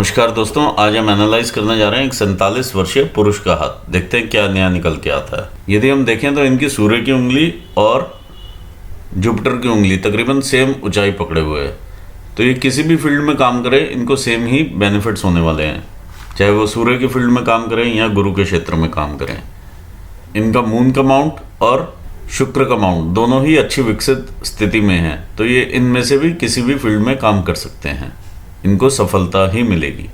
नमस्कार दोस्तों, आज हम एनालाइज करने जा रहे हैं एक 47 वर्षीय पुरुष का हाथ। देखते हैं क्या नया निकल के आता है। यदि हम देखें तो इनकी सूर्य की उंगली और जुपिटर की उंगली तकरीबन सेम ऊंचाई पकड़े हुए है, तो ये किसी भी फील्ड में काम करें इनको सेम ही बेनिफिट्स होने वाले हैं, चाहे वो सूर्य की फील्ड में काम करें या गुरु के क्षेत्र में काम करें। इनका मून का माउंट और शुक्र का माउंट दोनों ही अच्छी विकसित स्थिति में है, तो ये इनमें से भी किसी भी फील्ड में काम कर सकते हैं, इनको सफलता ही मिलेगी।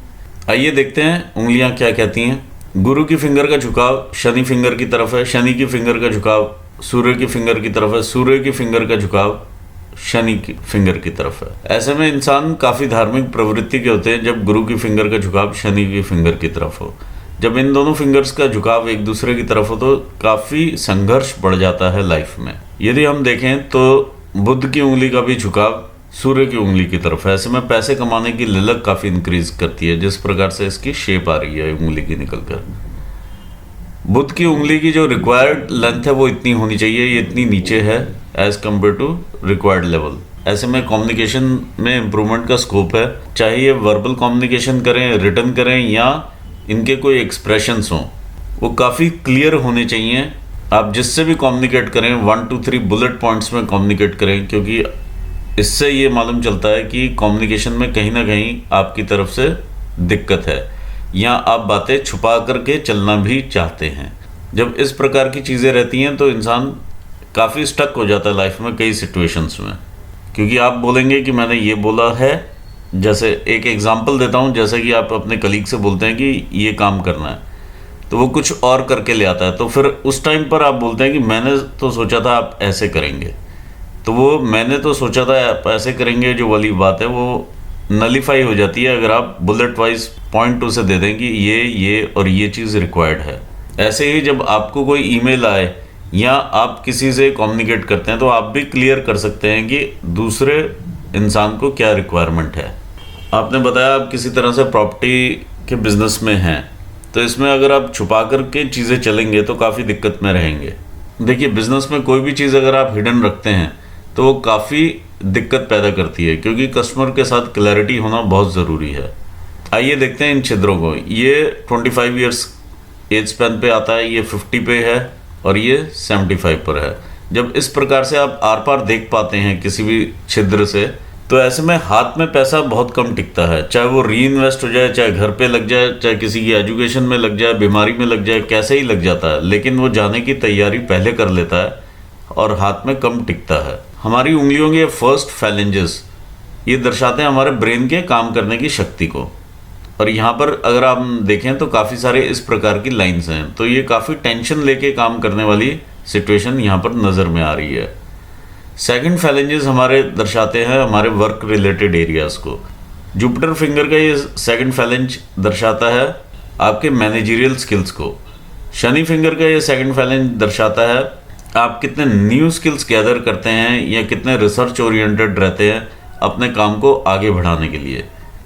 आइए देखते हैं उंगलियां क्या कहती हैं। गुरु की फिंगर का झुकाव शनि फिंगर की तरफ है, शनि की फिंगर का झुकाव सूर्य की फिंगर की तरफ है, सूर्य की फिंगर का झुकाव शनि की फिंगर की तरफ है। ऐसे में इंसान काफ़ी धार्मिक प्रवृत्ति के होते हैं जब गुरु की फिंगर का झुकाव शनि की फिंगर की तरफ हो। जब इन दोनों फिंगर्स का झुकाव एक दूसरे की तरफ हो तो काफ़ी संघर्ष बढ़ जाता है लाइफ में। यदि हम देखें तो बुध की उंगली का भी झुकाव सूर्य की उंगली की तरफ है। ऐसे में पैसे कमाने की ललक काफ़ी इंक्रीज करती है, जिस प्रकार से इसकी शेप आ रही है उंगली की निकलकर। बुध की उंगली की जो रिक्वायर्ड लेंथ है वो इतनी होनी चाहिए, ये इतनी नीचे है as compared to required level. ऐसे में कम्युनिकेशन में इम्प्रूवमेंट का स्कोप है, चाहे ये वर्बल कम्युनिकेशन करें, रिटर्न करें या इनके कोई एक्सप्रेशंस हों, वो काफ़ी क्लियर होने चाहिए। आप जिससे भी कम्युनिकेट करें 1 2 3 बुलेट पॉइंट्स में कम्युनिकेट करें, क्योंकि इससे ये मालूम चलता है कि कम्युनिकेशन में कहीं ना कहीं आपकी तरफ से दिक्कत है या आप बातें छुपा करके चलना भी चाहते हैं। जब इस प्रकार की चीज़ें रहती हैं तो इंसान काफ़ी स्टक हो जाता है लाइफ में कई सिचुएशंस में, क्योंकि आप बोलेंगे कि मैंने ये बोला है। जैसे एक एग्जांपल देता हूँ, जैसे कि आप अपने कलीग से बोलते हैं कि ये काम करना है, तो वो कुछ और करके ले आता है, तो फिर उस टाइम पर आप बोलते हैं कि मैंने तो सोचा था आप ऐसे करेंगे, तो वो मैंने तो सोचा था आप ऐसे करेंगे जो वाली बात है वो नलीफाई हो जाती है अगर आप बुलेट वाइज पॉइंट उसे दे दें कि ये और ये चीज़ रिक्वायर्ड है। ऐसे ही जब आपको कोई ईमेल आए या आप किसी से कम्युनिकेट करते हैं तो आप भी क्लियर कर सकते हैं कि दूसरे इंसान को क्या रिक्वायरमेंट है। आपने बताया आप किसी तरह से प्रॉपर्टी के बिजनेस में हैं, तो इसमें अगर आप छुपा करके चीज़ें चलेंगे तो काफ़ी दिक्कत में रहेंगे। देखिए, बिजनेस में कोई भी चीज़ अगर आप हिडन रखते हैं तो वो काफ़ी दिक्कत पैदा करती है, क्योंकि कस्टमर के साथ क्लैरिटी होना बहुत ज़रूरी है। आइए देखते हैं इन छिद्रों को। ये 25 ईयर्स एज स्पैन पे आता है, ये 50 पे है और ये 75 पर है। जब इस प्रकार से आप आर पार देख पाते हैं किसी भी छिद्र से, तो ऐसे में हाथ में पैसा बहुत कम टिकता है, चाहे वो री इन्वेस्ट हो जाए, चाहे घर पे लग जाए, चाहे किसी की एजुकेशन में लग जाए, बीमारी में लग जाए, कैसे ही लग जाता है, लेकिन वो जाने की तैयारी पहले कर लेता है और हाथ में कम टिकता है। हमारी उंगलियों के फर्स्ट फैलेंजेस ये दर्शाते हैं हमारे ब्रेन के काम करने की शक्ति को, और यहाँ पर अगर आप देखें तो काफ़ी सारे इस प्रकार की लाइंस हैं, तो ये काफ़ी टेंशन लेके काम करने वाली सिचुएशन यहाँ पर नज़र में आ रही है। सेकंड फैलेंजेस हमारे दर्शाते हैं हमारे वर्क रिलेटेड एरियाज़ को। जुपिटर फिंगर का ये सेकंड फैलेंज दर्शाता है आपके मैनेजरियल स्किल्स को। शनि फिंगर का ये सेकंड फैलेंज दर्शाता है आप कितने न्यू स्किल्स गैदर करते हैं या कितने रिसर्च ओरिएंटेड रहते हैं अपने काम को आगे बढ़ाने के लिए।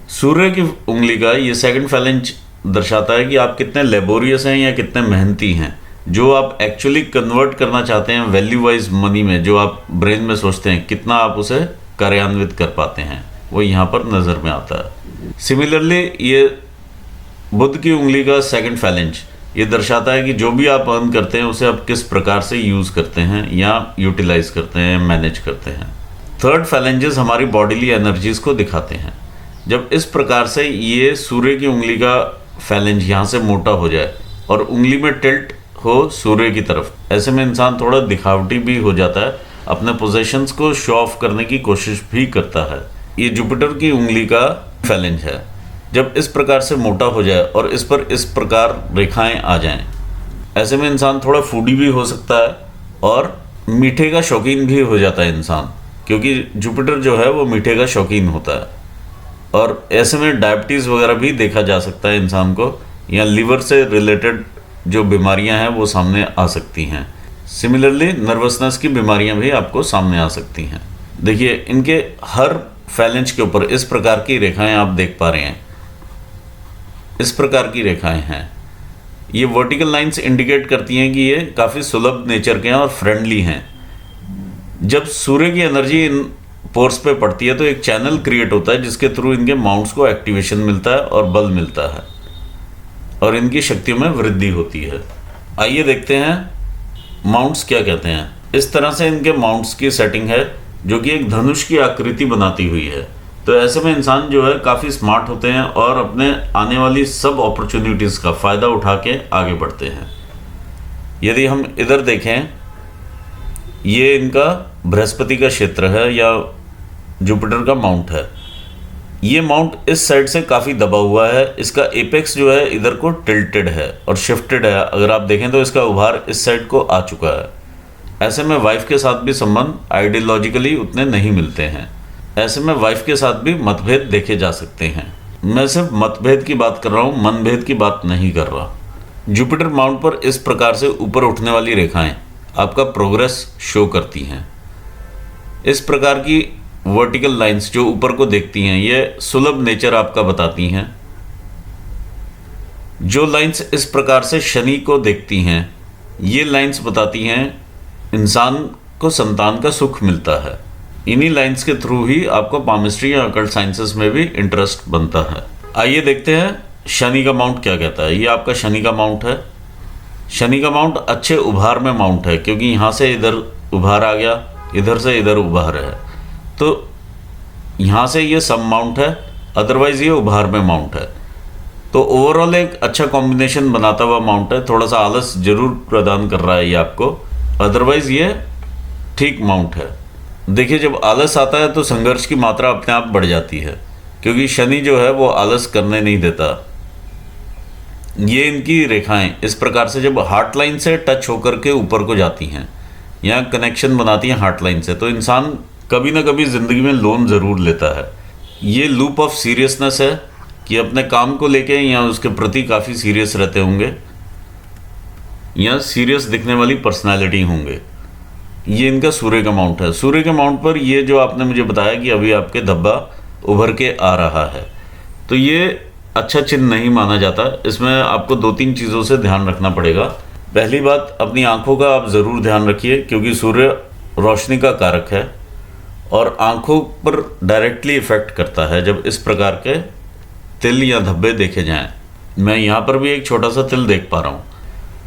सूर्य की उंगली का ये सेकंड फैलेंज दर्शाता है कि आप कितने लेबोरियस हैं या कितने मेहनती हैं, जो आप एक्चुअली कन्वर्ट करना चाहते हैं वैल्यू वाइज मनी में, जो आप ब्रेन में सोचते हैं कितना आप उसे कार्यान्वित कर पाते हैं, वो यहाँ पर नज़र में आता है। सिमिलरली ये बुध की उंगली का सेकंड फैलेंज ये दर्शाता है कि जो भी आप अर्न करते हैं उसे आप किस प्रकार से यूज़ करते हैं या यूटिलाइज करते हैं, मैनेज करते हैं। थर्ड फैलेंजेस हमारी बॉडीली एनर्जीज को दिखाते हैं। जब इस प्रकार से ये सूर्य की उंगली का फैलेंज यहाँ से मोटा हो जाए और उंगली में टिल्ट हो सूर्य की तरफ, ऐसे में इंसान थोड़ा दिखावटी भी हो जाता है, अपने पोजेशंस को शो ऑफ करने की कोशिश भी करता है। ये जुपिटर की उंगली का फैलेंज है। जब इस प्रकार से मोटा हो जाए और इस पर इस प्रकार रेखाएं आ जाएं, ऐसे में इंसान थोड़ा फूडी भी हो सकता है और मीठे का शौकीन भी हो जाता है इंसान, क्योंकि जुपिटर जो है वो मीठे का शौकीन होता है। और ऐसे में डायबिटीज़ वगैरह भी देखा जा सकता है इंसान को, या लिवर से रिलेटेड जो बीमारियां हैं वो सामने आ सकती हैं। सिमिलरली नर्वसनेस की बीमारियां भी आपको सामने आ सकती हैं। देखिए, इनके हर फैलेंज के ऊपर इस प्रकार की रेखाएं आप देख पा रहे हैं, इस प्रकार की रेखाएं हैं। ये वर्टिकल लाइंस इंडिकेट करती हैं कि ये काफ़ी सुलभ नेचर के हैं और फ्रेंडली हैं। जब सूर्य की एनर्जी इन पोर्स पे पड़ती है तो एक चैनल क्रिएट होता है जिसके थ्रू इनके माउंट्स को एक्टिवेशन मिलता है और बल मिलता है और इनकी शक्तियों में वृद्धि होती है। आइए देखते हैं माउंट्स क्या कहते हैं। इस तरह से इनके माउंट्स की सेटिंग है जो कि एक धनुष की आकृति बनाती हुई है। तो ऐसे में इंसान जो है काफ़ी स्मार्ट होते हैं और अपने आने वाली सब अपॉर्चुनिटीज़ का फ़ायदा उठा के आगे बढ़ते हैं। यदि हम इधर देखें, ये इनका बृहस्पति का क्षेत्र है या जुपिटर का माउंट है। ये माउंट इस साइड से काफ़ी दबा हुआ है। इसका एपेक्स जो है इधर को टिल्टेड है और शिफ्टेड है। अगर आप देखें तो इसका उभार इस साइड को आ चुका है। ऐसे में वाइफ के साथ भी संबंध आइडियोलॉजिकली उतने नहीं मिलते हैं। ऐसे में वाइफ के साथ भी मतभेद देखे जा सकते हैं। मैं सिर्फ मतभेद की बात कर रहा हूँ, मनभेद की बात नहीं कर रहा। जुपिटर माउंट पर इस प्रकार से ऊपर उठने वाली रेखाएं आपका प्रोग्रेस शो करती हैं। इस प्रकार की वर्टिकल लाइंस जो ऊपर को देखती हैं ये सुलभ नेचर आपका बताती हैं। जो लाइंस इस प्रकार से शनि को देखती हैं ये लाइंस बताती हैं इंसान को संतान का सुख मिलता है। इन्हीं लाइंस के थ्रू ही आपको पामिस्ट्री या अकल्ट साइंसेस में भी इंटरेस्ट बनता है। आइए देखते हैं शनि का माउंट क्या कहता है। ये आपका शनि का माउंट है। शनि का माउंट अच्छे उभार में माउंट है क्योंकि यहाँ से इधर उभार आ गया, इधर से इधर उभार है, तो यहाँ से ये सम माउंट है, अदरवाइज़ ये उभार में माउंट है। तो ओवरऑल एक अच्छा कॉम्बिनेशन बनाता हुआ माउंट है। थोड़ा सा आलस जरूर प्रदान कर रहा है ये आपको, अदरवाइज़ ये ठीक माउंट है। देखिए, जब आलस आता है तो संघर्ष की मात्रा अपने आप बढ़ जाती है क्योंकि शनि जो है वो आलस करने नहीं देता। ये इनकी रेखाएं इस प्रकार से जब हार्ट लाइन से टच होकर के ऊपर को जाती हैं या कनेक्शन बनाती हैं हार्ट लाइन से, तो इंसान कभी ना कभी ज़िंदगी में लोन ज़रूर लेता है। ये लूप ऑफ सीरियसनेस है कि अपने काम को लेके या उसके प्रति काफ़ी सीरियस रहते होंगे या सीरियस दिखने वाली पर्सनालिटी होंगे। ये इनका सूर्य का माउंट है। सूर्य के माउंट पर ये जो आपने मुझे बताया कि अभी आपके धब्बा उभर के आ रहा है, तो ये अच्छा चिन्ह नहीं माना जाता। इसमें आपको 2-3 चीज़ों से ध्यान रखना पड़ेगा। पहली बात, अपनी आंखों का आप ज़रूर ध्यान रखिए क्योंकि सूर्य रोशनी का कारक है और आंखों पर डायरेक्टली इफ़ेक्ट करता है जब इस प्रकार के तिल या धब्बे देखे जाएं। मैं यहाँ पर भी एक छोटा सा तिल देख पा रहा हूँ।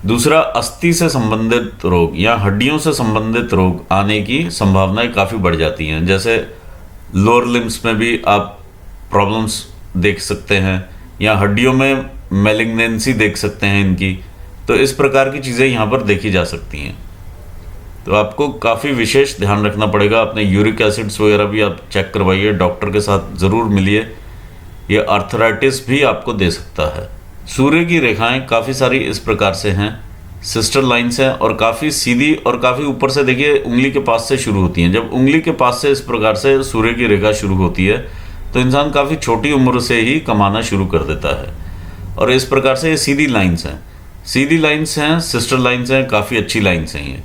दूसरा, अस्थि से संबंधित रोग या हड्डियों से संबंधित रोग आने की संभावनाएं काफ़ी बढ़ जाती हैं। जैसे लोअर लिम्स में भी आप प्रॉब्लम्स देख सकते हैं या हड्डियों में मैलिग्नेंसी देख सकते हैं इनकी। तो इस प्रकार की चीज़ें यहाँ पर देखी जा सकती हैं। तो आपको काफ़ी विशेष ध्यान रखना पड़ेगा। अपने यूरिक एसिड्स वगैरह भी आप चेक करवाइए, डॉक्टर के साथ ज़रूर मिलिए। ये आर्थराइटिस भी आपको दे सकता है। सूर्य की रेखाएं काफ़ी सारी इस प्रकार से हैं, सिस्टर लाइन्स हैं और काफ़ी सीधी और काफ़ी ऊपर से देखिए उंगली के पास से शुरू होती हैं। जब उंगली के पास से इस प्रकार से सूर्य की रेखा शुरू होती है तो इंसान काफ़ी छोटी उम्र से ही कमाना शुरू कर देता है। और इस प्रकार से ये सीधी लाइन्स हैं, सीधी लाइन्स हैं, सिस्टर लाइन्स हैं, काफ़ी अच्छी लाइन्स हैं ये।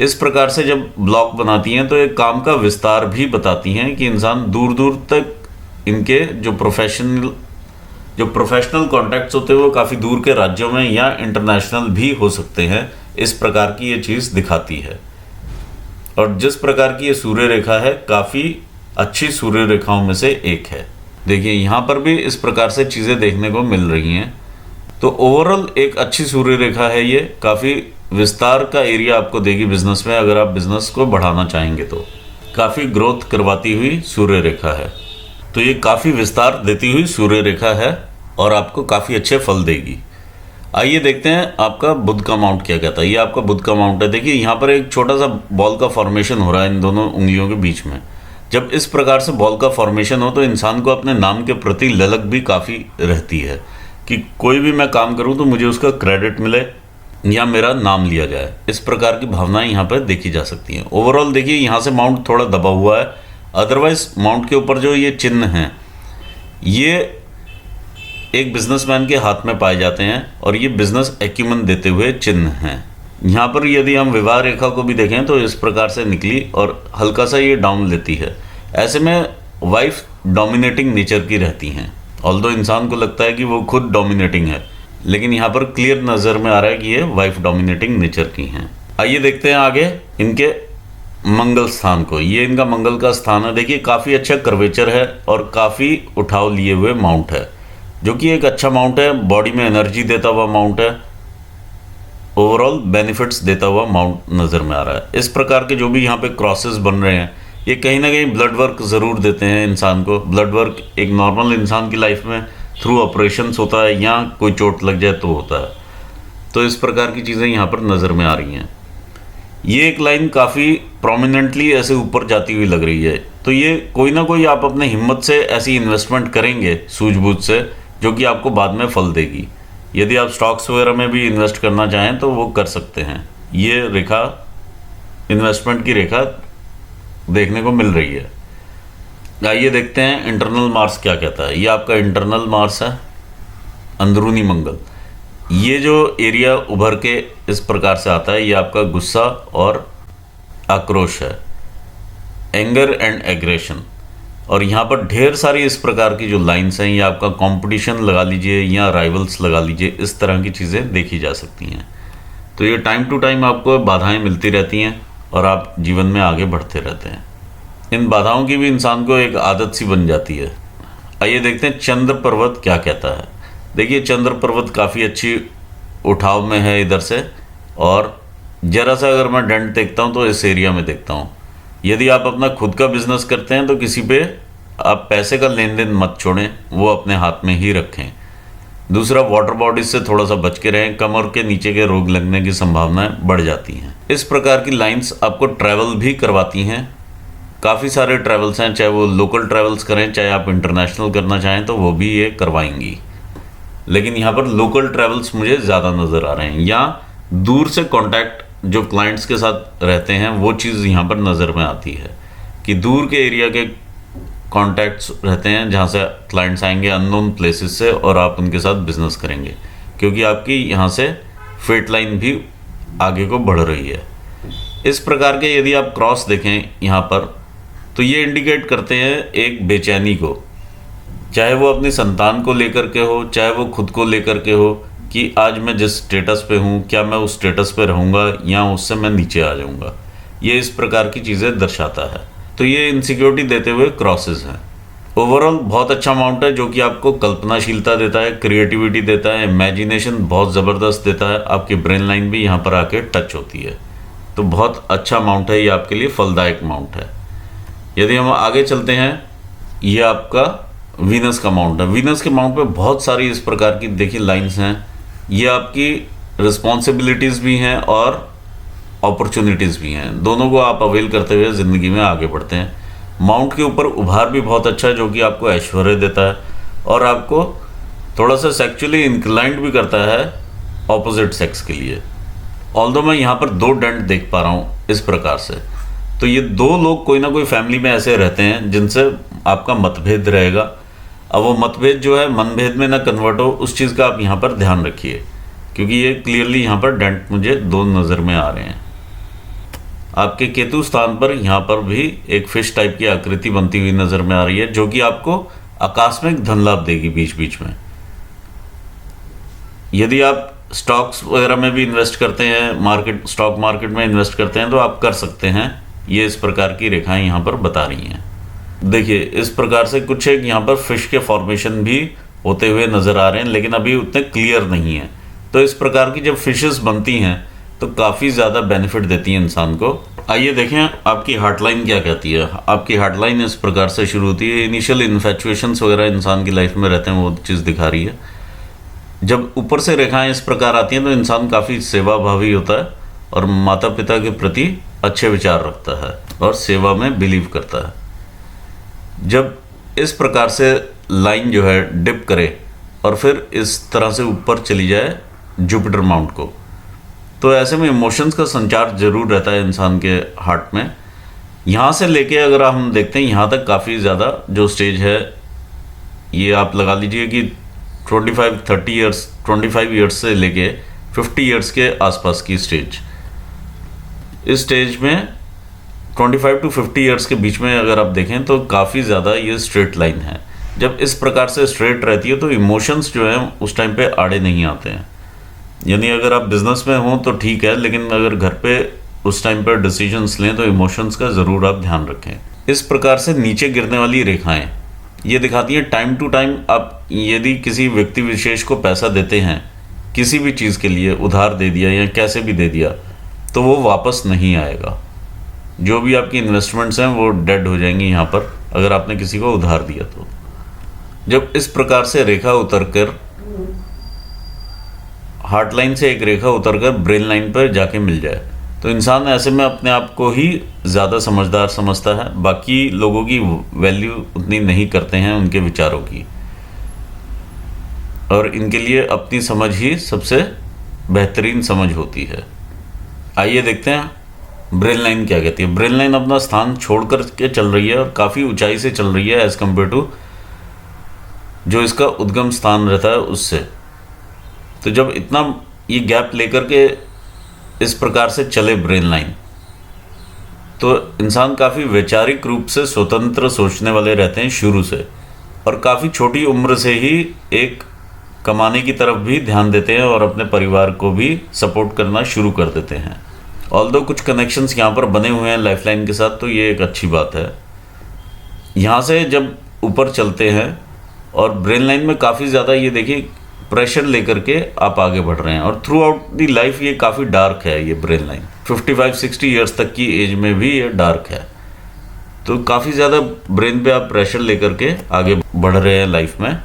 इस प्रकार से जब ब्लॉक बनाती हैं तो एक काम का विस्तार भी बताती हैं कि इंसान दूर दूर तक इनके जो प्रोफेशनल कॉन्टैक्ट्स होते हैं वो काफ़ी दूर के राज्यों में या इंटरनेशनल भी हो सकते हैं। इस प्रकार की ये चीज़ दिखाती है। और जिस प्रकार की ये सूर्य रेखा है काफ़ी अच्छी सूर्य रेखाओं में से एक है। देखिए, यहाँ पर भी इस प्रकार से चीज़ें देखने को मिल रही हैं। तो ओवरऑल एक अच्छी सूर्य रेखा है। ये काफ़ी विस्तार का एरिया आपको देगी बिजनेस में। अगर आप बिजनेस को बढ़ाना चाहेंगे तो काफ़ी ग्रोथ करवाती हुई सूर्य रेखा है। तो ये काफ़ी विस्तार देती हुई सूर्य रेखा है और आपको काफ़ी अच्छे फल देगी। आइए देखते हैं आपका बुध का माउंट क्या कहता है। ये आपका बुध का माउंट है। देखिए, यहाँ पर एक छोटा सा बॉल का फॉर्मेशन हो रहा है इन दोनों उंगलियों के बीच में। जब इस प्रकार से बॉल का फॉर्मेशन हो तो इंसान को अपने नाम के प्रति ललक भी काफ़ी रहती है कि कोई भी मैं काम करूँ तो मुझे उसका क्रेडिट मिले या मेरा नाम लिया जाए। इस प्रकार की भावनाएं यहाँ पर देखी जा सकती हैं। ओवरऑल देखिए, यहाँ से माउंट थोड़ा दबा हुआ है, अदरवाइज माउंट के ऊपर जो ये चिन्ह हैं ये एक बिजनेसमैन के हाथ में पाए जाते हैं और ये बिजनेस एक्यूमन देते हुए चिन्ह हैं। यहाँ पर यदि हम विवाह रेखा को भी देखें तो इस प्रकार से निकली और हल्का सा ये डाउन लेती है। ऐसे में वाइफ डोमिनेटिंग नेचर की रहती हैं। ऑल्दो इंसान को लगता है कि वो खुद डोमिनेटिंग है, लेकिन यहाँ पर क्लियर नज़र में आ रहा है कि ये वाइफ डोमिनेटिंग नेचर की हैं। आइए देखते हैं आगे इनके मंगल स्थान को। ये इनका मंगल का स्थान है। देखिए काफ़ी अच्छा कर्वेचर है और काफ़ी उठाव लिए हुए माउंट है, जो कि एक अच्छा माउंट है, बॉडी में एनर्जी देता हुआ माउंट है, ओवरऑल बेनिफिट्स देता हुआ माउंट नज़र में आ रहा है। इस प्रकार के जो भी यहाँ पे क्रॉसेस बन रहे हैं, ये कहीं ना कहीं ब्लड वर्क ज़रूर देते हैं इंसान को। ब्लड वर्क एक नॉर्मल इंसान की लाइफ में थ्रू ऑपरेशंस होता है या कोई चोट लग जाए तो होता है। तो इस प्रकार की चीज़ें यहाँ पर नज़र में आ रही हैं। ये एक लाइन काफ़ी प्रोमिनेंटली ऐसे ऊपर जाती हुई लग रही है। तो ये कोई ना कोई आप अपने हिम्मत से ऐसी इन्वेस्टमेंट करेंगे सूझबूझ से, जो कि आपको बाद में फल देगी। यदि आप स्टॉक्स वगैरह में भी इन्वेस्ट करना चाहें तो वो कर सकते हैं। ये रेखा इन्वेस्टमेंट की रेखा देखने को मिल रही है। आइए देखते हैं इंटरनल मार्स क्या कहता है। ये आपका इंटरनल मार्स है, अंदरूनी मंगल। ये जो एरिया उभर के इस प्रकार से आता है, ये आपका गुस्सा और आक्रोश है, एंगर एंड एग्रेशन। और यहाँ पर ढेर सारी इस प्रकार की जो लाइंस हैं, ये आपका कंपटीशन लगा लीजिए या राइवल्स लगा लीजिए, इस तरह की चीज़ें देखी जा सकती हैं। तो ये टाइम टू टाइम आपको बाधाएं मिलती रहती हैं और आप जीवन में आगे बढ़ते रहते हैं। इन बाधाओं की भी इंसान को एक आदत सी बन जाती है। आइए देखते हैं चंद्र पर्वत क्या कहता है। देखिए चंद्र पर्वत काफ़ी अच्छी उठाव में है इधर से, और ज़रा सा अगर मैं डेंट देखता हूँ तो इस एरिया में देखता हूँ। यदि आप अपना खुद का बिजनेस करते हैं तो किसी पे आप पैसे का लेन देन मत छोड़ें, वो अपने हाथ में ही रखें। दूसरा, वाटर बॉडीज से थोड़ा सा बच के रहें, कमर के नीचे के रोग लगने की संभावनाएं बढ़ जाती हैं। इस प्रकार की लाइंस आपको ट्रैवल भी करवाती हैं। काफ़ी सारे ट्रैवल्स हैं, चाहे वो लोकल ट्रैवल्स करें, चाहे आप इंटरनेशनल करना चाहें तो वो भी ये करवाएंगी। लेकिन यहाँ पर लोकल ट्रैवल्स मुझे ज़्यादा नज़र आ रहे हैं, या दूर से कॉन्टैक्ट जो क्लाइंट्स के साथ रहते हैं वो चीज़ यहाँ पर नज़र में आती है कि दूर के एरिया के कॉन्टैक्ट्स रहते हैं जहाँ से क्लाइंट्स आएंगे अननोन प्लेसेस से, और आप उनके साथ बिजनेस करेंगे, क्योंकि आपकी यहाँ से फेट लाइन भी आगे को बढ़ रही है। इस प्रकार के यदि आप क्रॉस देखें यहाँ पर, तो ये इंडिकेट करते हैं एक बेचैनी को, चाहे वो अपनी संतान को लेकर के हो, चाहे वो खुद को लेकर के हो, कि आज मैं जिस स्टेटस पे हूँ क्या मैं उस स्टेटस पे रहूँगा या उससे मैं नीचे आ जाऊँगा। ये इस प्रकार की चीज़ें दर्शाता है। तो ये इनसिक्योरिटी देते हुए क्रॉसेस हैं। ओवरऑल बहुत अच्छा माउंट है, जो कि आपको कल्पनाशीलता देता है, क्रिएटिविटी देता है, इमेजिनेशन बहुत ज़बरदस्त देता है। आपकी ब्रेन लाइन भी यहाँ पर आके टच होती है। तो बहुत अच्छा माउंट है, ये आपके लिए फलदायक माउंट है। यदि हम आगे चलते हैं, ये आपका वीनस का माउंट है। वीनस के माउंट पे बहुत सारी इस प्रकार की देखिए लाइंस हैं। ये आपकी रिस्पॉन्सिबिलिटीज़ भी हैं और अपॉर्चुनिटीज़ भी हैं, दोनों को आप अवेल करते हुए ज़िंदगी में आगे बढ़ते हैं। माउंट के ऊपर उभार भी बहुत अच्छा है, जो कि आपको ऐश्वर्य देता है और आपको थोड़ा सा सेक्चुअली इंक्लाइंड भी करता है ऑपोजिट सेक्स के लिए। ऑल्दो मैं यहाँ पर 2 डेंट देख पा रहा हूँ इस प्रकार से, तो ये 2 लोग कोई ना कोई फैमिली में ऐसे रहते हैं जिनसे आपका मतभेद रहेगा। अब वो मतभेद जो है मनभेद में ना कन्वर्ट हो, उस चीज़ का आप यहाँ पर ध्यान रखिए, क्योंकि ये क्लियरली यहाँ पर डेंट मुझे 2 नज़र में आ रहे हैं। आपके केतु स्थान पर यहाँ पर भी एक फिश टाइप की आकृति बनती हुई नज़र में आ रही है, जो कि आपको आकस्मिक धन लाभ देगी बीच बीच में। यदि आप स्टॉक्स वगैरह में भी इन्वेस्ट करते हैं, स्टॉक मार्केट में इन्वेस्ट करते हैं, तो आप कर सकते हैं। ये इस प्रकार की रेखाएं यहाँ पर बता रही हैं। देखिए इस प्रकार से कुछ एक यहाँ पर फिश के फॉर्मेशन भी होते हुए नज़र आ रहे हैं, लेकिन अभी उतने क्लियर नहीं है। तो इस प्रकार की जब फिशेस बनती हैं तो काफ़ी ज़्यादा बेनिफिट देती हैं इंसान को। आइए देखें आपकी हार्टलाइन क्या कहती है। आपकी हार्टलाइन इस प्रकार से शुरू होती है। इनिशियल इन्फेचुएशंस वगैरह इंसान की लाइफ में रहते हैं, वो चीज़ दिखा रही है। जब ऊपर से रेखाएं इस प्रकार आती हैं तो इंसान काफ़ी सेवाभावी होता है और माता पिता के प्रति अच्छे विचार रखता है और सेवा में बिलीव करता है। जब इस प्रकार से लाइन जो है डिप करे और फिर इस तरह से ऊपर चली जाए जुपिटर माउंट को, तो ऐसे में इमोशंस का संचार जरूर रहता है इंसान के हार्ट में। यहाँ से लेके अगर हम देखते हैं यहाँ तक काफ़ी ज़्यादा जो स्टेज है, ये आप लगा लीजिए कि 25 ईयर्स से लेके 50 ईयर्स के आसपास की स्टेज। इस स्टेज में 25 to 50 ईयर्स के बीच में अगर आप देखें तो काफ़ी ज़्यादा ये स्ट्रेट लाइन है। जब इस प्रकार से स्ट्रेट रहती है तो इमोशंस जो हैं उस टाइम पे आड़े नहीं आते हैं। यानी अगर आप बिज़नेस में हों तो ठीक है, लेकिन अगर घर पे उस टाइम पर डिसीजंस लें तो इमोशंस का ज़रूर आप ध्यान रखें। इस प्रकार से नीचे गिरने वाली रेखाएं ये दिखाती हैं टाइम टू टाइम आप यदि किसी व्यक्ति विशेष को पैसा देते हैं, किसी भी चीज़ के लिए उधार दे दिया या कैसे भी दे दिया, तो वो वापस नहीं आएगा। जो भी आपकी इन्वेस्टमेंट्स हैं वो डेड हो जाएंगी यहाँ पर, अगर आपने किसी को उधार दिया तो। जब इस प्रकार से रेखा उतरकर हार्ट लाइन से एक रेखा उतरकर ब्रेन लाइन पर जाके मिल जाए तो इंसान ऐसे में अपने आप को ही ज़्यादा समझदार समझता है, बाकी लोगों की वैल्यू उतनी नहीं करते हैं उनके विचारों की, और इनके लिए अपनी समझ ही सबसे बेहतरीन समझ होती है। आइए देखते हैं ब्रेन लाइन क्या कहती है। ब्रेन लाइन अपना स्थान छोड़ कर के चल रही है और काफ़ी ऊंचाई से चल रही है एज़ कम्पेयर टू जो इसका उद्गम स्थान रहता है उससे। तो जब इतना ये गैप लेकर के इस प्रकार से चले ब्रेन लाइन, तो इंसान काफ़ी वैचारिक रूप से स्वतंत्र सोचने वाले रहते हैं शुरू से, और काफ़ी छोटी उम्र से ही एक कमाने की तरफ भी ध्यान देते हैं और अपने परिवार को भी सपोर्ट करना शुरू कर देते हैं। ऑल्दो कुछ कनेक्शंस यहाँ पर बने हुए हैं लाइफ लाइन के साथ, तो ये एक अच्छी बात है। यहाँ से जब ऊपर चलते हैं और ब्रेन लाइन में काफ़ी ज़्यादा ये देखिए प्रेशर लेकर के आप आगे बढ़ रहे हैं, और थ्रू आउट दी लाइफ ये काफ़ी डार्क है। ये ब्रेन लाइन 55-60 ईयर्स तक की एज में भी ये डार्क है, तो काफ़ी ज़्यादा ब्रेन पे आप प्रेशर लेकर के आगे बढ़ रहे हैं लाइफ में।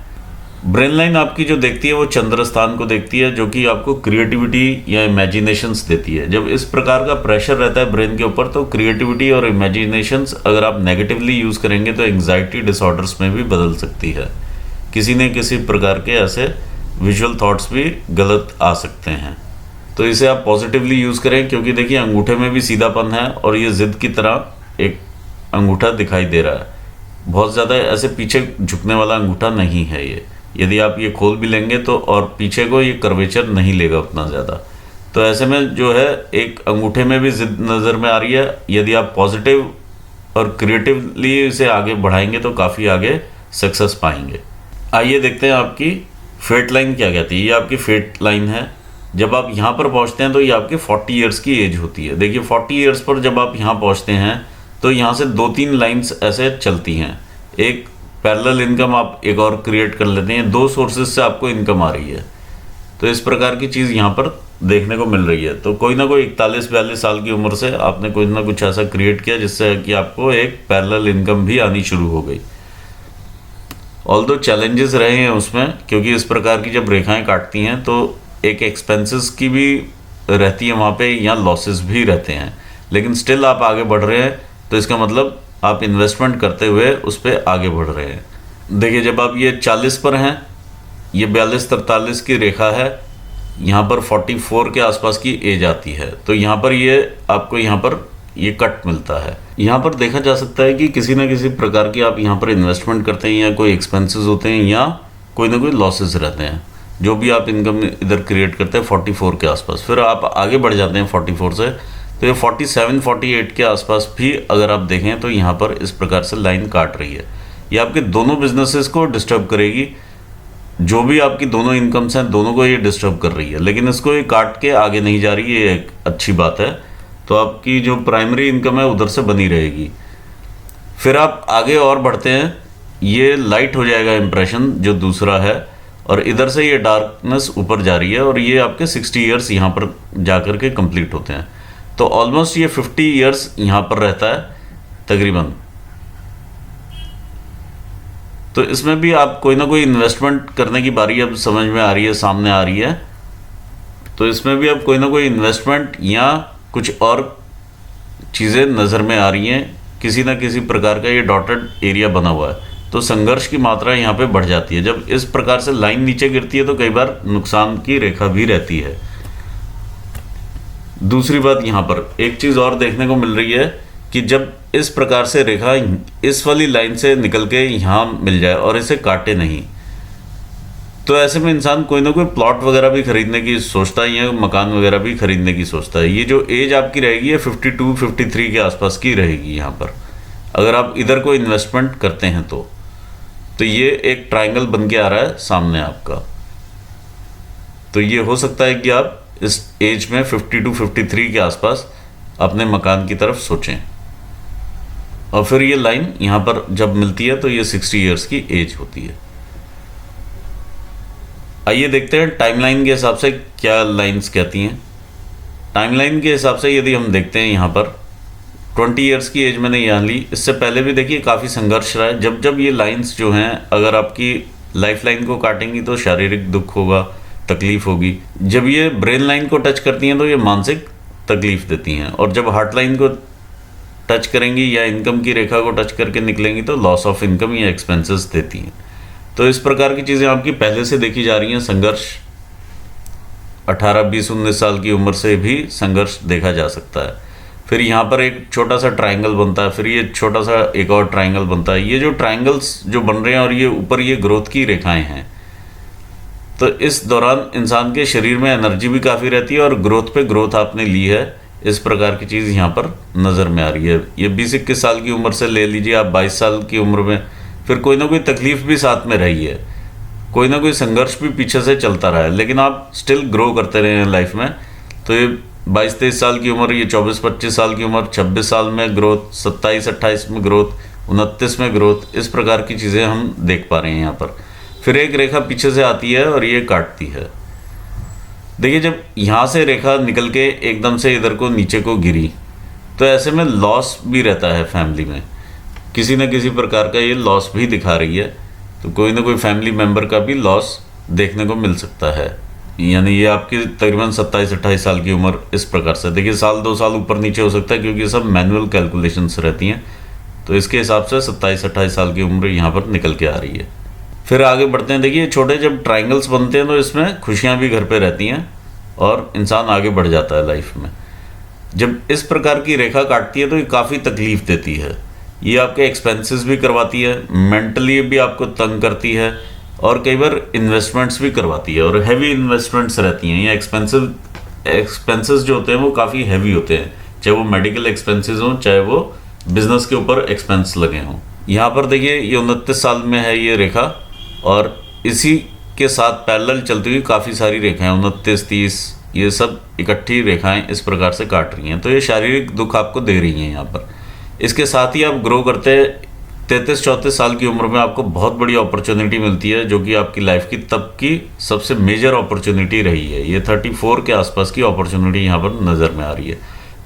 ब्रेन लाइन आपकी जो देखती है वो चंद्र स्थान को देखती है, जो कि आपको क्रिएटिविटी या इमेजिनेशंस देती है। जब इस प्रकार का प्रेशर रहता है ब्रेन के ऊपर, तो क्रिएटिविटी और इमेजिनेशंस अगर आप नेगेटिवली यूज़ करेंगे तो एंग्जाइटी डिसऑर्डर्स में भी बदल सकती है। किसी न किसी प्रकार के ऐसे विजुअल थॉट्स भी गलत आ सकते हैं, तो इसे आप पॉजिटिवली यूज़ करें, क्योंकि देखिए अंगूठे में भी सीधापन है और ये जिद की तरह एक अंगूठा दिखाई दे रहा है। बहुत ज़्यादा ऐसे पीछे झुकने वाला अंगूठा नहीं है ये। यदि आप ये खोल भी लेंगे तो और पीछे को ये कर्वेचर नहीं लेगा उतना ज़्यादा। तो ऐसे में जो है एक अंगूठे में भी जिद नज़र में आ रही है। यदि आप पॉजिटिव और क्रिएटिवली इसे आगे बढ़ाएंगे तो काफ़ी आगे सक्सेस पाएंगे। आइए देखते हैं आपकी फेट लाइन क्या कहती है। ये आपकी फेट लाइन है। जब आप यहाँ पर पहुँचते हैं तो ये आपके 40 ईयर्स की एज होती है। देखिए 40 ईयर्स पर जब आप यहाँ पहुँचते हैं तो यहाँ से 2-3 लाइंस ऐसे चलती हैं। एक पैरेलल इनकम आप एक और क्रिएट कर लेते हैं, 2 सोर्सेज से आपको इनकम आ रही है। तो इस प्रकार की चीज़ यहाँ पर देखने को मिल रही है। तो कोई ना कोई 41-42 साल की उम्र से आपने कुछ ना कुछ ऐसा क्रिएट किया जिससे कि आपको एक पैरेलल इनकम भी आनी शुरू हो गई। ऑल्दो चैलेंजेस रहे हैं उसमें, क्योंकि इस प्रकार की जब रेखाएं काटती हैं तो एक एक्सपेंसेस की भी रहती है वहाँ पे, या लॉसेस भी रहते हैं, लेकिन स्टिल आप आगे बढ़ रहे हैं, तो इसका मतलब आप इन्वेस्टमेंट करते हुए उस पर आगे बढ़ रहे हैं। देखिए जब आप ये 40 पर हैं, ये 42-43 की रेखा है, यहाँ पर 44 के आसपास की एज आती है, तो यहाँ पर ये आपको यहाँ पर ये कट मिलता है। यहाँ पर देखा जा सकता है कि किसी न किसी प्रकार की आप यहाँ पर इन्वेस्टमेंट करते हैं, या कोई एक्सपेंसेस होते हैं, या कोई ना कोई लॉसेस रहते हैं। जो भी आप इनकम इधर क्रिएट करते हैं 44 के आसपास, फिर आप आगे बढ़ जाते हैं 44 से, तो ये 47-48 के आसपास भी अगर आप देखें तो यहाँ पर इस प्रकार से लाइन काट रही है। ये आपके दोनों बिजनेसेस को डिस्टर्ब करेगी। जो भी आपकी दोनों इनकम्स हैं दोनों को ये डिस्टर्ब कर रही है, लेकिन इसको ये काट के आगे नहीं जा रही, ये एक अच्छी बात है। तो आपकी जो प्राइमरी इनकम है उधर से बनी रहेगी। फिर आप आगे और बढ़ते हैं, ये लाइट हो जाएगा इम्प्रेशन जो दूसरा है, और इधर से ये डार्कनेस ऊपर जा रही है, और ये आपके 60 ईयर्स यहाँ पर जा कर के कंप्लीट होते हैं। तो ऑलमोस्ट ये 50 ईयर्स यहाँ पर रहता है तकरीबन। तो इसमें भी आप कोई ना कोई इन्वेस्टमेंट करने की बारी अब समझ में आ रही है, सामने आ रही है। तो इसमें भी अब कोई ना कोई इन्वेस्टमेंट या कुछ और चीज़ें नज़र में आ रही हैं। किसी ना किसी प्रकार का ये डॉटेड एरिया बना हुआ है, तो संघर्ष की मात्रा यहाँ पे बढ़ जाती है। जब इस प्रकार से लाइन नीचे गिरती है तो कई बार नुकसान की रेखा भी रहती है। दूसरी बात यहाँ पर एक चीज़ और देखने को मिल रही है कि जब इस प्रकार से रेखा इस वाली लाइन से निकल के यहाँ मिल जाए और इसे काटे नहीं, तो ऐसे में इंसान कोई ना कोई प्लॉट वगैरह भी खरीदने की सोचता है, या मकान वगैरह भी खरीदने की सोचता है। ये जो एज आपकी रहेगी ये 52-53 के आसपास की रहेगी यहाँ पर, अगर आप इधर कोई इन्वेस्टमेंट करते हैं तो ये एक ट्रायंगल बन के आ रहा है सामने आपका। तो ये हो सकता है कि आप इस एज में 52-53 के आसपास अपने मकान की तरफ सोचें। और फिर ये लाइन यहाँ पर जब मिलती है तो ये 60 ईयर्स की एज होती है। आइए देखते हैं टाइमलाइन के हिसाब से क्या लाइंस कहती हैं। टाइमलाइन के हिसाब से यदि हम देखते हैं यहाँ पर 20 ईयर्स की एज मैंने यहाँ ली। इससे पहले भी देखिए काफ़ी संघर्ष रहा है। जब जब ये लाइंस जो हैं अगर आपकी लाइफ लाइन को काटेंगी तो शारीरिक दुख होगा, तकलीफ होगी। जब ये ब्रेन लाइन को टच करती हैं तो ये मानसिक तकलीफ देती हैं, और जब हार्ट लाइन को टच करेंगी या इनकम की रेखा को टच करके निकलेंगी तो लॉस ऑफ इनकम या एक्सपेंसेस देती हैं। तो इस प्रकार की चीज़ें आपकी पहले से देखी जा रही हैं। संघर्ष 18, 20, 19 साल की उम्र से भी संघर्ष देखा जा सकता है। फिर यहाँ पर एक छोटा सा ट्रायंगल बनता है, फिर ये छोटा सा एक और ट्रायंगल बनता है। ये जो ट्रायंगल्स जो बन रहे हैं और ये ऊपर ये ग्रोथ की रेखाएं हैं, तो इस दौरान इंसान के शरीर में एनर्जी भी काफ़ी रहती है और ग्रोथ पे ग्रोथ आपने ली है। इस प्रकार की चीज़ यहाँ पर नज़र में आ रही है। ये 20-21 साल की उम्र से ले लीजिए आप 22 साल की उम्र में, फिर कोई ना कोई तकलीफ भी साथ में रही है, कोई ना कोई संघर्ष भी पीछे से चलता रहा है, लेकिन आप स्टिल ग्रो करते रहे हैं लाइफ में। तो ये 22-23 साल की उम्र, ये 24-25 साल की उम्र, 26 साल में ग्रोथ, 27-28 में ग्रोथ, 29 में ग्रोथ, इस प्रकार की चीज़ें हम देख पा रहे हैं यहाँ पर। फिर एक रेखा पीछे से आती है और ये काटती है। देखिए जब यहाँ से रेखा निकल के एकदम से इधर को नीचे को गिरी तो ऐसे में लॉस भी रहता है फैमिली में, किसी न किसी प्रकार का ये लॉस भी दिखा रही है। तो कोई ना कोई फैमिली मेम्बर का भी लॉस देखने को मिल सकता है। यानी ये आपकी तकरीबन 27-28 साल की उम्र इस प्रकार से, देखिए साल 2 साल ऊपर नीचे हो सकता है क्योंकि ये सब मैनुअल कैलकुलेशंस रहती हैं। तो इसके हिसाब से 27-28 साल की उम्र यहाँ पर निकल के आ रही है। फिर आगे बढ़ते हैं। देखिए छोटे जब ट्रायंगल्स बनते हैं तो इसमें खुशियाँ भी घर पे रहती हैं और इंसान आगे बढ़ जाता है लाइफ में। जब इस प्रकार की रेखा काटती है तो ये काफ़ी तकलीफ देती है। ये आपके एक्सपेंसेस भी करवाती है, मेंटली भी आपको तंग करती है और कई बार इन्वेस्टमेंट्स भी करवाती है, और हैवी इन्वेस्टमेंट्स रहती हैं। या एक्सपेंसेस जो होते हैं वो काफ़ी हैवी होते हैं, चाहे वो मेडिकल एक्सपेंसेस हों, चाहे वो बिजनेस के ऊपर एक्सपेंस लगे हों। यहाँ पर देखिए ये 29 साल में है ये रेखा, और इसी के साथ पैरेलल चलती हुई काफ़ी सारी रेखाएं 29, 30 ये सब इकट्ठी रेखाएं इस प्रकार से काट रही हैं। तो ये शारीरिक दुख आपको दे रही हैं यहाँ पर। इसके साथ ही आप ग्रो करते 33-34 साल की उम्र में आपको बहुत बड़ी अपॉर्चुनिटी मिलती है, जो कि आपकी लाइफ की तब की सबसे मेजर अपॉर्चुनिटी रही है। ये 34 के आसपास की अपॉर्चुनिटी यहाँ पर नज़र में आ रही है।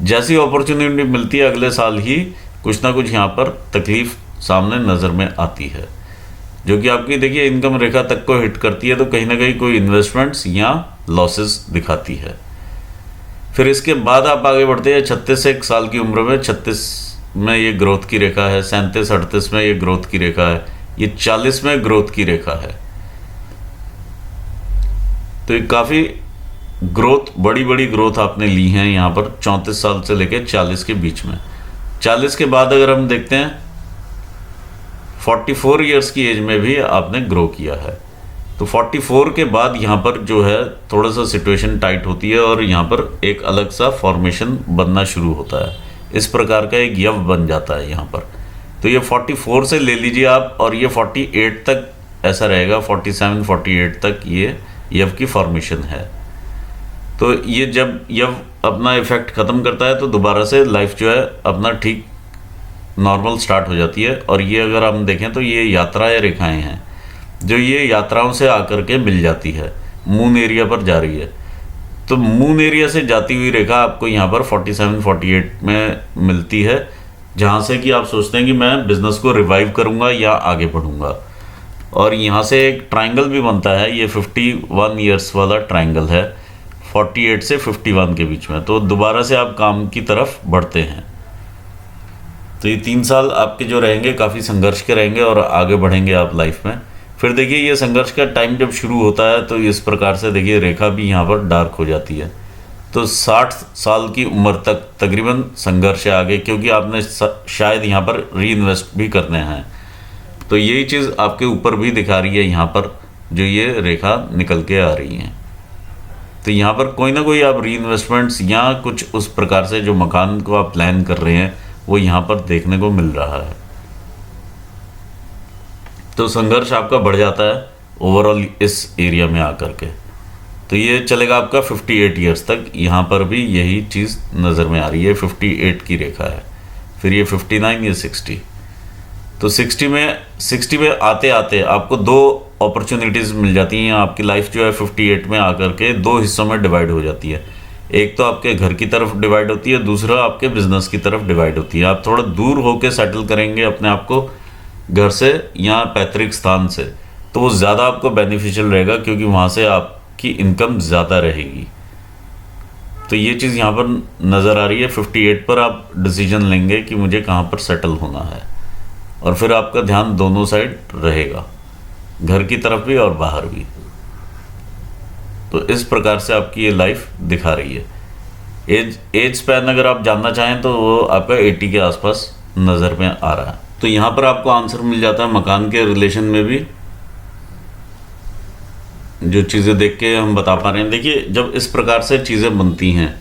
जैसी अपॉर्चुनिटी मिलती है अगले साल ही कुछ ना कुछ यहाँ पर तकलीफ सामने नज़र में आती है, जो कि आपकी देखिए इनकम रेखा तक को हिट करती है। तो कहीं ना कहीं कोई इन्वेस्टमेंट्स या लॉसेस दिखाती है। फिर इसके बाद आप आगे बढ़ते हैं 36 साल की उम्र में। 36 में ये ग्रोथ की रेखा है, 37-38 में ये ग्रोथ की रेखा है, ये 40 में ग्रोथ की रेखा है। तो ये काफ़ी ग्रोथ, बड़ी बड़ी ग्रोथ आपने ली है यहाँ पर 34 साल से लेकर 40 के बीच में। 40 के बाद अगर हम देखते हैं 44 ईयर्स की एज में भी आपने ग्रो किया है। तो 44 के बाद यहाँ पर जो है थोड़ा सा सिचुएशन टाइट होती है और यहाँ पर एक अलग सा फॉर्मेशन बनना शुरू होता है। इस प्रकार का एक यव बन जाता है यहाँ पर। तो ये 44 से ले लीजिए आप, और ये 48 तक ऐसा रहेगा, 47-48 तक ये यव की फॉर्मेशन है। तो ये जब यव अपना इफेक्ट ख़त्म करता है तो दोबारा से लाइफ जो है अपना ठीक नॉर्मल स्टार्ट हो जाती है। और ये अगर हम देखें तो ये यात्राएं रेखाएं हैं जो ये यात्राओं से आकर के मिल जाती है, मून एरिया पर जा रही है। तो मून एरिया से जाती हुई रेखा आपको यहाँ पर 47-48 में मिलती है, जहाँ से कि आप सोचते हैं कि मैं बिज़नेस को रिवाइव करूँगा या आगे बढ़ूँगा। और यहाँ से एक ट्रायंगल भी बनता है, ये 51 ईयर्स वाला ट्रायंगल है 48 से 51 के बीच में। तो दोबारा से आप काम की तरफ बढ़ते हैं। तो ये 3 साल आपके जो रहेंगे काफ़ी संघर्ष के रहेंगे और आगे बढ़ेंगे आप लाइफ में। फिर देखिए ये संघर्ष का टाइम जब शुरू होता है तो इस प्रकार से देखिए रेखा भी यहाँ पर डार्क हो जाती है। तो 60 साल की उम्र तक तकरीबन संघर्ष है आगे, क्योंकि आपने शायद यहाँ पर री इन्वेस्ट भी करने हैं। तो यही चीज़ आपके ऊपर भी दिखा रही है यहाँ पर, जो ये रेखा निकल के आ रही हैं। तो यहाँ पर कोई ना कोई आप री इन्वेस्टमेंट्स या कुछ उस प्रकार से जो मकान को आप प्लान कर रहे हैं वो यहाँ पर देखने को मिल रहा है। तो संघर्ष आपका बढ़ जाता है ओवरऑल इस एरिया में आकर के। तो ये चलेगा आपका 58 ईयर्स तक। यहाँ पर भी यही चीज़ नज़र में आ रही है, 58 की रेखा है। फिर ये 59, ये 60। तो 60 में आते आते आपको 2 अपॉर्चुनिटीज़ मिल जाती हैं। आपकी लाइफ जो है 58 में आकर के 2 हिस्सों में डिवाइड हो जाती है। एक तो आपके घर की तरफ डिवाइड होती है, दूसरा आपके बिजनेस की तरफ डिवाइड होती है। आप थोड़ा दूर होकर सेटल करेंगे अपने आप को घर से या पैतृक स्थान से, तो वो ज़्यादा आपको बेनिफिशियल रहेगा, क्योंकि वहाँ से आपकी इनकम ज़्यादा रहेगी। तो ये चीज़ यहाँ पर नज़र आ रही है। 58 पर आप डिसीजन लेंगे कि मुझे कहाँ पर सेटल होना है, और फिर आपका ध्यान दोनों साइड रहेगा, घर की तरफ भी और बाहर भी। तो इस प्रकार से आपकी ये लाइफ दिखा रही है। एज स्पैन अगर आप जानना चाहें तो वो आपका 80 के आसपास नज़र में आ रहा है। तो यहाँ पर आपको आंसर मिल जाता है मकान के रिलेशन में भी, जो चीज़ें देख के हम बता पा रहे हैं। देखिए, जब इस प्रकार से चीज़ें बनती हैं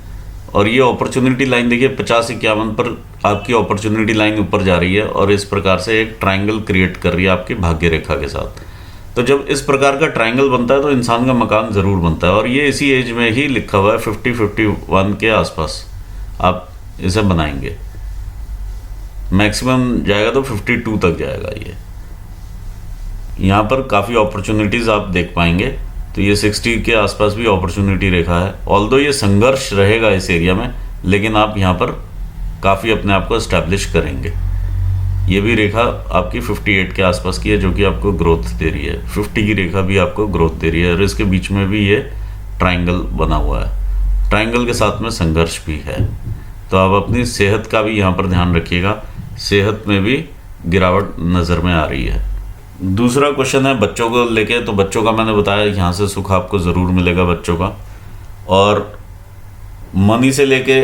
और ये अपॉर्चुनिटी लाइन देखिए 50-51 पर आपकी अपॉर्चुनिटी लाइन ऊपर जा रही है और इस प्रकार से एक ट्रायंगल क्रिएट कर रही है आपकी भाग्य रेखा के साथ। तो जब इस प्रकार का ट्रायंगल बनता है तो इंसान का मकान ज़रूर बनता है, और ये इसी एज में ही लिखा हुआ है 50-51 के आसपास आप इसे बनाएंगे। मैक्सिमम जाएगा तो 52 तक जाएगा। ये यहाँ पर काफ़ी अपॉर्चुनिटीज़ आप देख पाएंगे। तो ये 60 के आसपास भी अपॉर्चुनिटी रेखा है। ऑल्दो ये संघर्ष रहेगा इस एरिया में, लेकिन आप यहाँ पर काफ़ी अपने आप को इस्टेब्लिश करेंगे। ये भी रेखा आपकी 58 के आसपास की है, जो कि आपको ग्रोथ दे रही है। 50 की रेखा भी आपको ग्रोथ दे रही है, और इसके बीच में भी ये ट्रायंगल बना हुआ है। ट्रायंगल के साथ में संघर्ष भी है। तो आप अपनी सेहत का भी यहाँ पर ध्यान रखिएगा, सेहत में भी गिरावट नज़र में आ रही है। दूसरा क्वेश्चन है बच्चों को लेके। तो बच्चों का मैंने बताया, यहाँ से सुख आपको ज़रूर मिलेगा बच्चों का। और मनी से लेके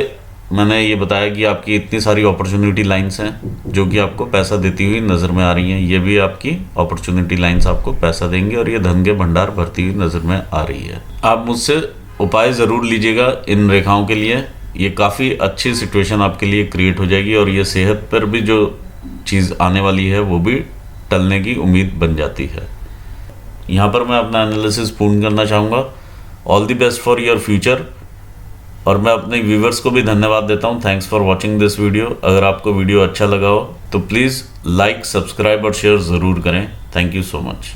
मैंने ये बताया कि आपकी इतनी सारी अपॉर्चुनिटी लाइंस हैं जो कि आपको पैसा देती हुई नज़र में आ रही हैं। ये भी आपकी अपॉर्चुनिटी लाइंस आपको पैसा देंगे, और ये धन के भंडार भरती हुई नज़र में आ रही है। आप मुझसे उपाय ज़रूर लीजिएगा इन रेखाओं के लिए। ये काफ़ी अच्छी सिचुएशन आपके लिए क्रिएट हो जाएगी, और ये सेहत पर भी जो चीज़ आने वाली है वो भी टलने की उम्मीद बन जाती है। यहाँ पर मैं अपना एनालिसिस पूर्ण करना चाहूँगा। All the best for your future. और मैं अपने व्यूवर्स को भी धन्यवाद देता हूँ। Thanks for watching this video. अगर आपको वीडियो अच्छा लगा हो तो प्लीज़ लाइक, सब्सक्राइब और शेयर ज़रूर करें। Thank you so much.